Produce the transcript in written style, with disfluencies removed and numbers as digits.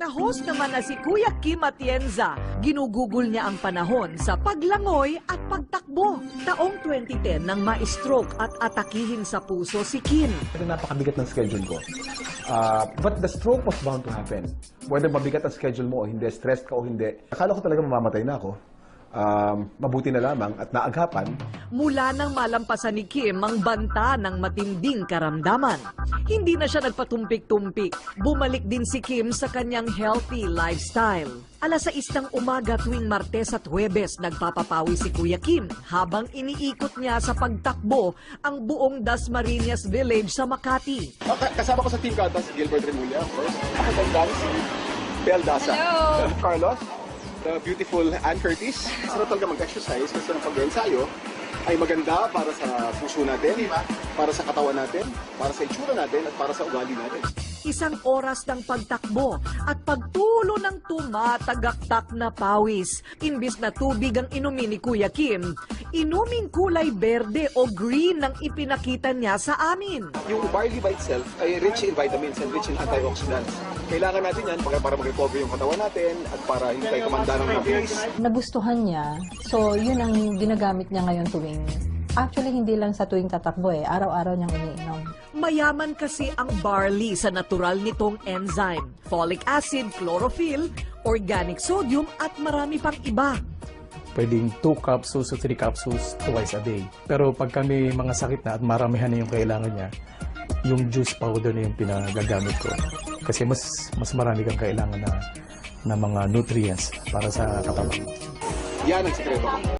na host naman na si Kuya Kim Atienza, ginugugol niya ang panahon sa paglangoy at pagtakbo. Taong 2010 nang ma-stroke at atakihin sa puso si Kim. Napakabigat ng schedule ko. But the stroke was bound to happen. Whether mabigat ang schedule mo o hindi, stressed ka o hindi, akala ko talaga mamamatay na ako. Mabuti na lamang at naagapan. Mula nang malampasan ni Kim ang banta ng matinding karamdaman, hindi na siya nagpatumpik-tumpik. Bumalik din si Kim sa kanyang healthy lifestyle. Alas 6 ng umaga tuwing Martes at Huwebes, nagpapapawi si Kuya Kim habang iniikot niya sa pagtakbo ang buong Dasmariñas Village sa Makati. Kasama ko sa team kanta si Gilbert Remulla, of course. Ako tandaan si Bel Daza. Hello! Carlos, the beautiful Ann Curtis. Sarap talaga mag-exercise kasi ang pag-ensayo ay maganda para sa puso natin, para sa katawan natin, para sa itsura natin, at para sa ugali natin. 1 oras ng pagtakbo at pagtulo ng tumatagaktak na pawis. Imbis na tubig ang inumin ni Kuya Kim, inuming kulay berde o green ang ipinakita niya sa amin. Yung barley by itself ay rich in vitamins and rich in antioxidants. Kailangan natin yan para mag-recover yung katawan natin at para hindi tayo kamanda ng mabilis. Nagustuhan niya, so yun ang ginagamit niya ngayon tuwing. Actually, hindi lang sa tuwing tatakbo araw-araw niyang iniinom. Mayaman kasi ang barley sa natural nitong enzyme, folic acid, chlorophyll, organic sodium at marami pang iba. Pwedeng 2 capsules o 3 capsules twice a day. Pero pag kami mga sakit na at maramihan na yung kailangan niya, yung juice powder na yung pinagagamit ko. Kasi mas marami kang kailangan na mga nutrients para sa katawan. Yan ang sikreto.